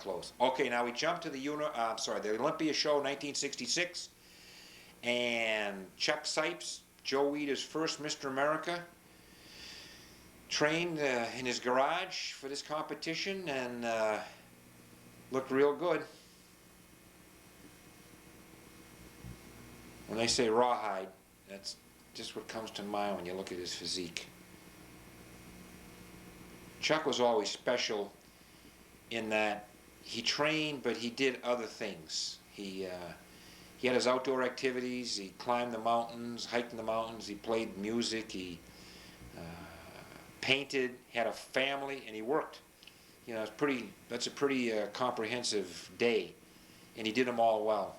close. Okay, now we jump to the the Olympia show, 1966, and Chuck Sipes, Joe Weider's first Mr. America, trained in his garage for this competition and looked real good. When they say rawhide, that's just what comes to mind when you look at his physique. Chuck was always special in that he trained, but he did other things. He had his outdoor activities. He climbed the mountains, hiked in the mountains. He played music. He painted. Had a family, and he worked. You know, that's a pretty comprehensive day, and he did them all well.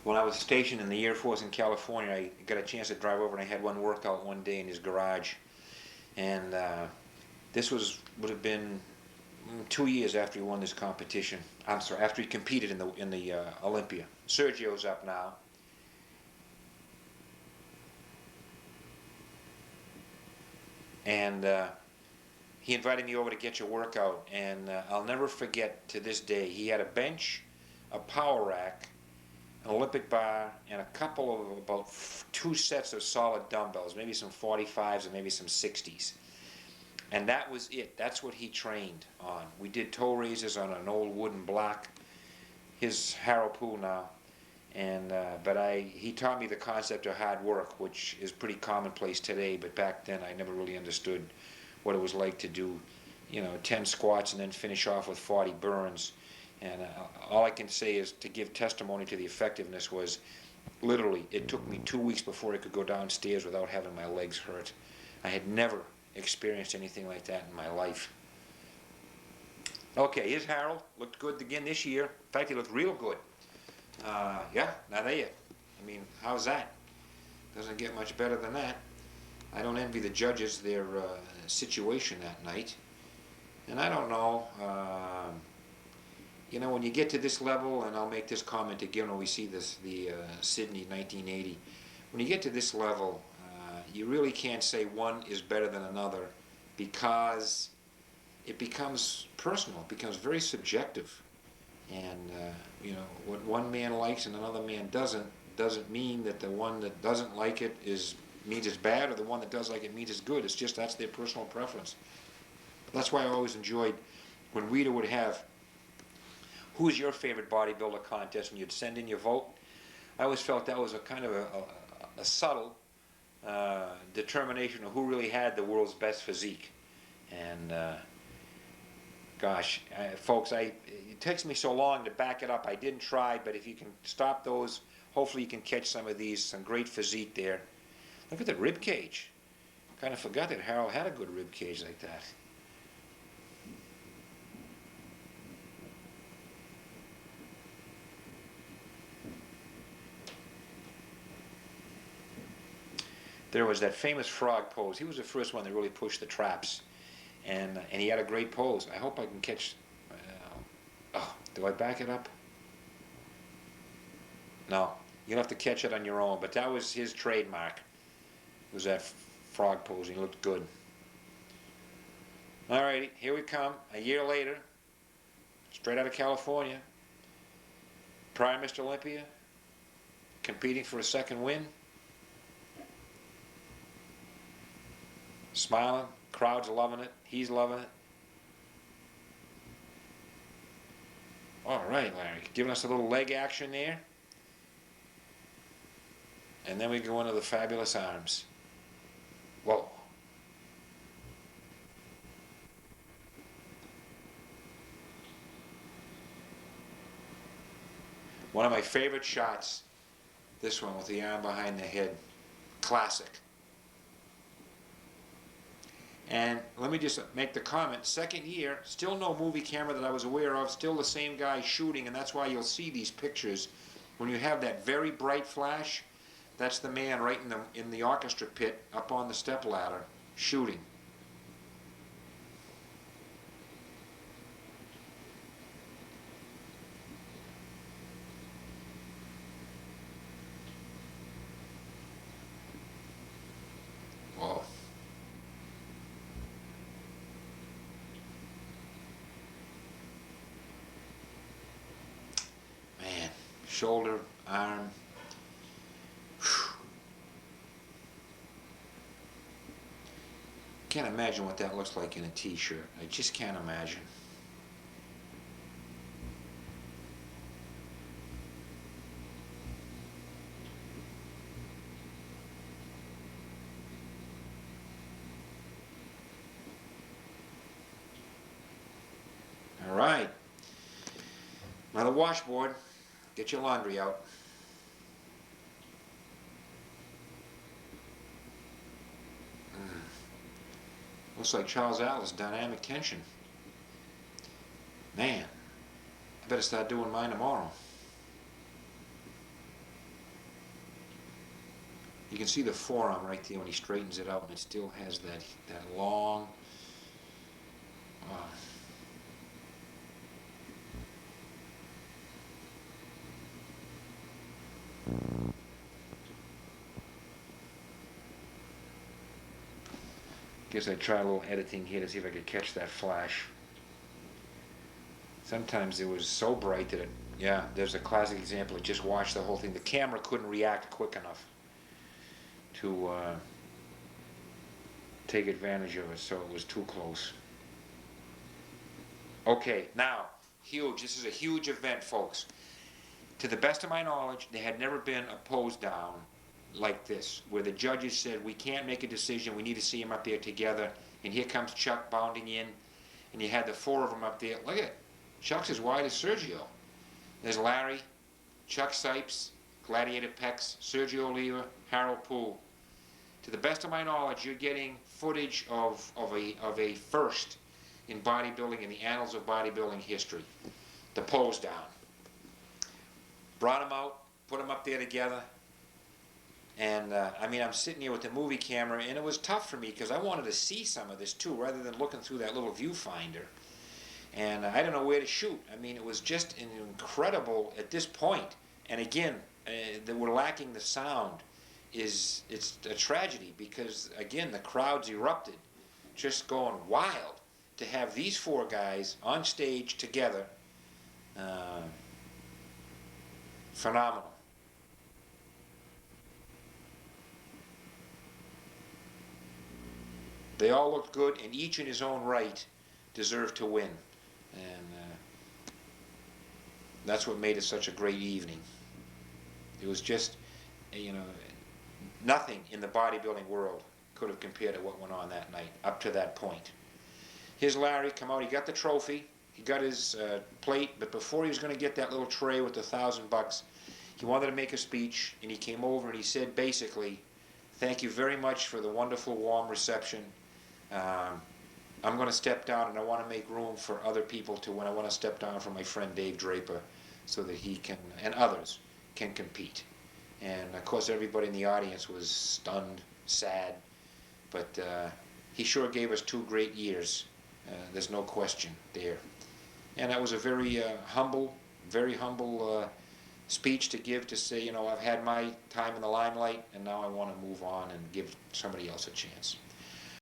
When I was stationed in the Air Force in California, I got a chance to drive over, and I had one workout one day in his garage. And this would have been 2 years after he won this competition. I'm sorry, after he competed in the Olympia. Sergio's up now. And he invited me over to get your workout, and I'll never forget to this day. He had a bench, a power rack, an Olympic bar, and a couple of about 2 sets of solid dumbbells, maybe some 45s and maybe some 60s. And that was it. That's what he trained on. We did toe raises on an old wooden block. His Poole now. And he taught me the concept of hard work, which is pretty commonplace today, but back then I never really understood what it was like to do, 10 squats and then finish off with 40 burns. And all I can say is to give testimony to the effectiveness was, literally, it took me 2 weeks before I could go downstairs without having my legs hurt. I had never experienced anything like that in my life. Okay, here's Harold. Looked good again this year. In fact, he looked real good. Yeah, now there you. I mean, how's that? Doesn't get much better than that. I don't envy the judges their situation that night. And I don't know. When you get to this level, and I'll make this comment again when we see the Sydney 1980, when you get to this level, you really can't say one is better than another, because it becomes personal, it becomes very subjective. And, what one man likes and another man doesn't mean that the one that doesn't like it means it's bad, or the one that does like it means it's good. It's just that's their personal preference. That's why I always enjoyed when Rita would have, who's your favorite bodybuilder contest, and you'd send in your vote. I always felt that was a kind of a subtle determination of who really had the world's best physique. And gosh, folks, it takes me so long to back it up. I didn't try, but if you can stop those, hopefully you can catch some of these. Some great physique there. Look at the rib cage. Kind of forgot that Harold had a good rib cage like that. There was that famous frog pose. He was the first one that really pushed the traps, and he had a great pose. I hope I can catch. Do I back it up? No, you'll have to catch it on your own. But that was his trademark. It was that frog pose. He looked good. All righty, here we come. A year later, straight out of California. Prime Mr. Olympia, competing for a second win. Smiling, crowd's loving it, he's loving it. All right, Larry, giving us a little leg action there. And then we go into the fabulous arms. Whoa. One of my favorite shots, this one with the arm behind the head. Classic. And let me just make the comment, second year, still no movie camera that I was aware of, still the same guy shooting, and that's why you'll see these pictures. When you have that very bright flash, that's the man right in the orchestra pit up on the step ladder shooting. Whoa. shoulder, arm. Whew. Can't imagine what that looks like in a t-shirt. I just can't imagine. All right. Now the washboard. Get your laundry out. Looks like Charles Atlas dynamic tension. Man, I better start doing mine tomorrow. You can see the forearm right there when he straightens it out, and it still has that long. Guess I'd try a little editing here to see if I could catch that flash. Sometimes it was so bright that yeah, there's a classic example. It just watched the whole thing. The camera couldn't react quick enough to take advantage of it, so it was too close. Okay, now, huge. This is a huge event, folks. To the best of my knowledge, there had never been a pose down like this, where the judges said, we can't make a decision, we need to see them up there together, and here comes Chuck bounding in, and you had the four of them up there. Look at it. Chuck's as wide as Sergio. There's Larry, Chuck Sipes, Gladiator Pex, Sergio Olivia, Harold Poole. To the best of my knowledge, you're getting footage of a first in bodybuilding, in the annals of bodybuilding history. The pose down. Brought them out, put them up there together. And I mean, I'm sitting here with the movie camera, and it was tough for me because I wanted to see some of this too, rather than looking through that little viewfinder. And I don't know where to shoot. I mean, it was just incredible at this point. And again, that we're lacking the sound it's a tragedy because, again, the crowds erupted, just going wild to have these four guys on stage together. Phenomenal. They all looked good, and each in his own right deserved to win. And that's what made it such a great evening. It was just, you know, nothing in the bodybuilding world could have compared to what went on that night, up to that point. Here's Larry come out. He got the trophy. He got his plate, but before he was going to get that little tray with the $1,000, he wanted to make a speech, and he came over and he said basically, thank you very much for the wonderful, warm reception. I'm going to step down, and I want to make room for other people to, when I want to step down for my friend Dave Draper, so that he can, and others, can compete. And of course everybody in the audience was stunned, sad, but he sure gave us 2 great years. There's no question there. And that was a very humble speech to give, to say, you know, I've had my time in the limelight, and now I want to move on and give somebody else a chance.